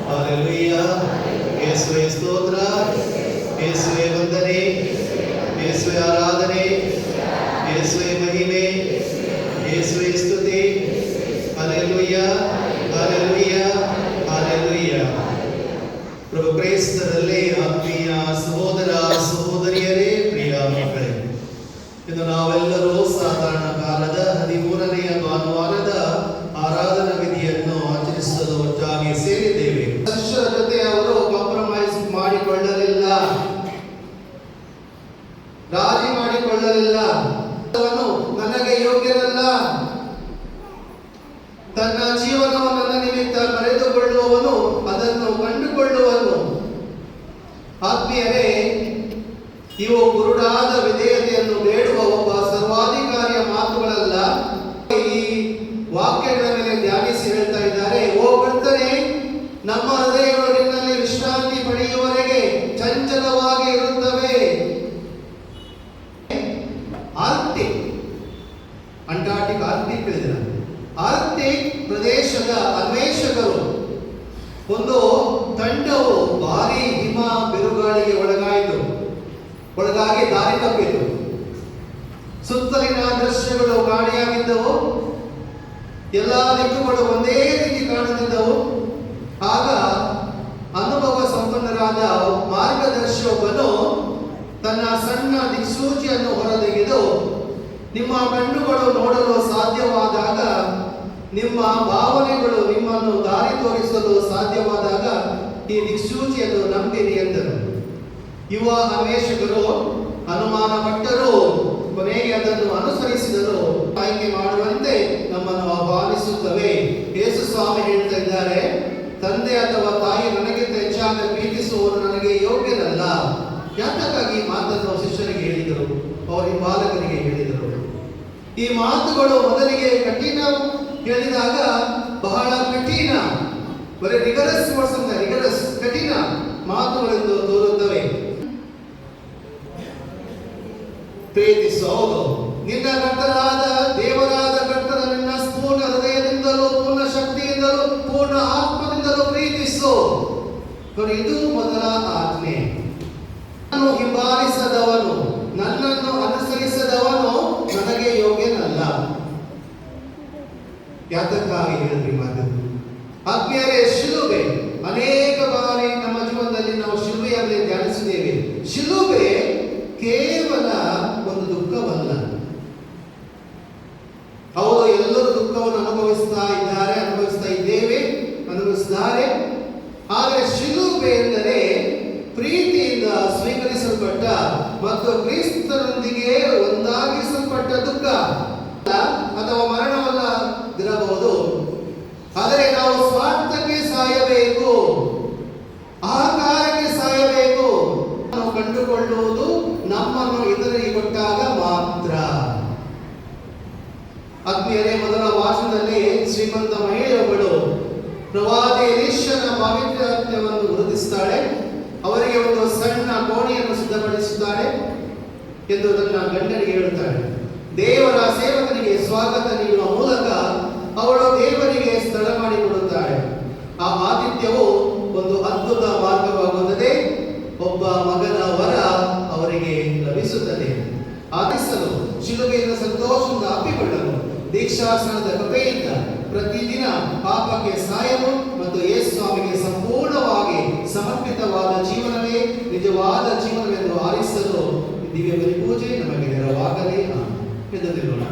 Hallelujah. ಯೇಸುವೆ ಸ್ತೋತ್ರ, ಯೇಸುವೆ ವಂದನೆ, ಯೇಸುವೆ ಆರಾಧನೆ, ಯೇಸುವೆ ಮಹಿಮೆ, ಯೇಸುವೆ ಸ್ತುತಿ. Hallelujah, hallelujah, hallelujah. ಪ್ರಭು ಕ್ರೈಸ್ತರಲ್ಲಿ ಆತ್ಮೀಯ ಸಹೋದರ ಸಹೋದರಿಯರೇ, ಪ್ರಿಯ ಮಕ್ಕಳೇ, ಇದು ನಾವೆಲ್ಲರೂ ಸಾಧಾರಣ ಕಾಲದ 13ನೆಯ ಭಾನುವಾರದ ಆರಾಧನಾ ವಿಧಿಯನ್ನು ಆಚರಿಸಲು ಒಟ್ಟಾಗಿ ಸೇರಿದ್ದೇವೆ. ಮನುಷ್ಯರ ಜೊತೆ ಅವರು ಕಾಂಪ್ರಮೈಸ್ ಮಾಡಿಕೊಳ್ಳಲಿಲ್ಲ, ರಾಜಿ ಮಾಡಿಕೊಳ್ಳಲಿಲ್ಲ. ಅವನು ನನಗೆ ಯೋಗ್ಯನಲ್ಲ, ತನ್ನ ಜೀವನವನ್ನು ನನ್ನ ನಿಮಿತ್ತ ಕಳೆದುಕೊಳ್ಳುವವನು ಅದನ್ನು ಕಂಡುಕೊಳ್ಳುವನು. ಆತ್ಮೀಯರೇ, ಇವು ಕುರುಡಾದ ವಿಧೇಯತೆಯನ್ನು ಬೇಡುವ ಒಬ್ಬ ಸರ್ವಾಧಿಕಾರಿಯ ಮಾತುಗಳಲ್ಲ. ಈ ವಾಕ್ಯಗಳ ಮೇಲೆ ಧ್ಯಾನಿಸಿ ಹೇಳ್ತಾ ಇದ್ದಾರೆ, ಓ ಕರ್ತನೇ, ನಮ್ಮ ಹೃದಯಗಳು ನಿನ್ನಲ್ಲಿ ವಿಶ್ರಾಂತಿ ಪಡೆಯುವವರೆಗೆ ಚಂಚಲವಾಗಿ ಇರುತ್ತವೆ. ಆರ್ಕ್ಟಿಕ್, ಅಂಟಾರ್ಟಿಕ್, ಆರ್ಕ್ಟಿಕ್ ಹೇಳಿದ ಆರ್ಕ್ಟಿಕ್ ಪ್ರದೇಶದ ಅನ್ವೇಷಕರು ಒಂದು ತಂಡವು ಭಾರಿ ಹಿಮ ಬಿರುಗಾಳಿಗೆ ಒಳಗಾಗಿ ದಾರಿ ತಪ್ಪಿತು. ಸುತ್ತಲಿನ ದೃಶ್ಯಗಳು ಕಾಣೆಯಾಗಿದ್ದವು, ಎಲ್ಲಾ ದಿಕ್ಕುಗಳು ಒಂದೇ ರೀತಿ ಕಾಣುತ್ತಿದ್ದವು. ಆಗ ಅನುಭವ ಸಂಪನ್ನರಾದ ಮಾರ್ಗದರ್ಶಿಯೊಬ್ಬನು ತನ್ನ ಸಣ್ಣ ದಿಕ್ಸೂಚಿಯನ್ನು ಹೊರತೆಗೆದು, ನಿಮ್ಮ ಕಣ್ಣುಗಳು ನೋಡಲು ಸಾಧ್ಯವಾದಾಗ, ನಿಮ್ಮ ಭಾವನೆಗಳು ನಿಮ್ಮನ್ನು ದಾರಿ ತೋರಿಸಲು ಸಾಧ್ಯವಾದಾಗ ಈ ದಿಕ್ಸೂಚಿಯನ್ನು ನಂಬಿರಿ ಎಂದರು. ಯುವ ಅನ್ವೇಷಕರು ಅನುಮಾನ ಪಟ್ಟರು, ಕೊನೆಗೆ ಅದನ್ನು ಅನುಸರಿಸಿದರು. ಆಯ್ಕೆ ಮಾಡುವಂತೆ ನಮ್ಮನ್ನು ಆಹ್ವಾನಿಸುತ್ತವೆ. ಯೇಸು ಸ್ವಾಮಿ ಹೇಳ್ತಾ ಇದ್ದಾರೆ, ತಂದೆ ಅಥವಾ ತಾಯಿ ನನಗಿಂತ ಹೆಚ್ಚಾಗಿ ಪ್ರೀತಿಸುವವನು ನನಗೆ ಯೋಗ್ಯನಲ್ಲ. ಯಾತಕ್ಕಾಗಿ ಮಾತನ್ನು ಶಿಷ್ಯರಿಗೆ ಹೇಳಿದರು, ಅವರ ಬಾಲಕರಿಗೆ ಹೇಳಿದರು. ಈ ಮಾತುಗಳು ಮೊದಲಿಗೆ ಕಠಿಣ ಹೇಳಿದಾಗ ಬಹಳ ಕಠಿಣ, ರಿಗರಸ್ ಕಠಿಣ ಮಾತುಗಳೆಂದು ತೋರುತ್ತವೆ. ಪ್ರೀತಿಸೋದು, ನಿನ್ನ ಕರ್ತರಾದ ದೇವರಾದ ಕರ್ತನ ನಿನ್ನ ಪೂರ್ಣ ಹೃದಯದಿಂದಲೂ, ಪೂರ್ಣ ಶಕ್ತಿಯಿಂದಲೂ, ಪೂರ್ಣ ಆತ್ಮದಿಂದಲೂ ಪ್ರೀತಿಸು. ಇದು ಮೊದಲ ಆಜ್ಞೆ. ನಾನು ಹಿಂಬಾಲಿಸದವನು, ನನ್ನನ್ನು ಅನುಸರಿಸದವನು ನನಗೆ ಯೋಗ್ಯನಲ್ಲ. ಯಾತಕ್ಕಾಗಿ ಹೇಳಿದ್ರಿ ಮಾತನ್ನು? ಆತ್ಮೀಯರೇ, ಶಿಲುಬೆ ಅನೇಕ ಬಾರಿ ನಮ್ಮ ಜೀವನದಲ್ಲಿ ನಾವು ಶಿಲುಬೆಯಲ್ಲಿ ಧ್ಯಾನಿಸಿದ್ದೇವೆ. ಶಿಲುಬೆ ಕೇವಲ ಒಂದು ದುಃಖವಲ್ಲ. ಹೌದು, ಎಲ್ಲರೂ ದುಃಖವನ್ನು ಅನುಭವಿಸಿದ್ದಾರೆ. ಆದರೆ ಶಿಲುಬೆ ಎಂದರೆ ಪ್ರೀತಿಯಿಂದ ಸ್ವೀಕರಿಸಲ್ಪಟ್ಟ ಮತ್ತು ಕ್ರಿಸ್ತನೊಂದಿಗೆ ಒಂದಾಗಿಸಲ್ಪಟ್ಟ ದುಃಖ ಅಥವಾ ಮರಣವಲ್ಲ ಇರಬಹುದು. ಆದರೆ ನಾವು ಸ್ವಾರ್ಥಕ್ಕೆ ಸಾಯಬೇಕು, ಅಹಂಕಾರಕ್ಕೆ ಸಾಯಬೇಕು. ನಾವು ಕಂಡುಕೊಳ್ಳುವುದು ನಮ್ಮನ್ನು ಇತರರಿಗೆ ಕೊಟ್ಟಾಗ ಮಾತ್ರ. ಆತ್ಮೀಯರೇ, ಮೊದಲ ಭಾಷಣದಲ್ಲಿ ಶ್ರೀಮಂತ ಮಹಿಳೆಯೊಬ್ಬಳು ಪ್ರವಾದಿ ಎಲೀಷನ ಪಾವಿತ್ರ್ಯವನ್ನು ಗುರುತಿಸುತ್ತಾಳೆ. ಅವರಿಗೆ ಒಂದು ಸಣ್ಣ ಕೋಣೆಯನ್ನು ಸಿದ್ಧಪಡಿಸುತ್ತಾಳೆ ಎಂದು ತನ್ನ ಗಂಡನಿಗೆ ಹೇಳುತ್ತಾಳೆ. ದೇವರ ಸೇವಕನಿಗೆ ಸ್ವಾಗತ ನೀಡುವ ಮೂಲಕ ಅವಳು ದೇವರಿಗೆ ಸ್ಥಳ ಮಾಡಿಕೊಡುತ್ತಾಳೆ. ಆ ಆತಿಥ್ಯವು ಒಂದು ಅದ್ಭುತ ಮಾರ್ಗವಾಗುತ್ತದೆ. ಒಬ್ಬ ಮಗನ ವರ ಅವರಿಗೆ ಲಭಿಸುತ್ತದೆ. ಆದಿಸಲು ಶಿಲುಬೆಯಿಂದ ಸಂತೋಷದಿಂದ ಅಪ್ಪಿಕೊಳ್ಳಲು, ದೀಕ್ಷಾಸನದ ಕೃಪೆಯಿಂದ ಪ್ರತಿದಿನ ಪಾಪಕ್ಕೆ ಸಾಯಲು ಮತ್ತು ಯೇಸು ಸ್ವಾಮಿಗೆ ಸಂಪೂರ್ಣವಾಗಿ ಸಮರ್ಪಿತವಾದ ಜೀವನವೇ ನಿಜವಾದ ಜೀವನವೆಂದು ಆರಿಸಲು ದಿವ್ಯ ಬಲಿ ಪೂಜೆ ನಮಗೆ ನೆರವಾಗಲಿ ಎಂದು ತಿಳಿಯೋಣ.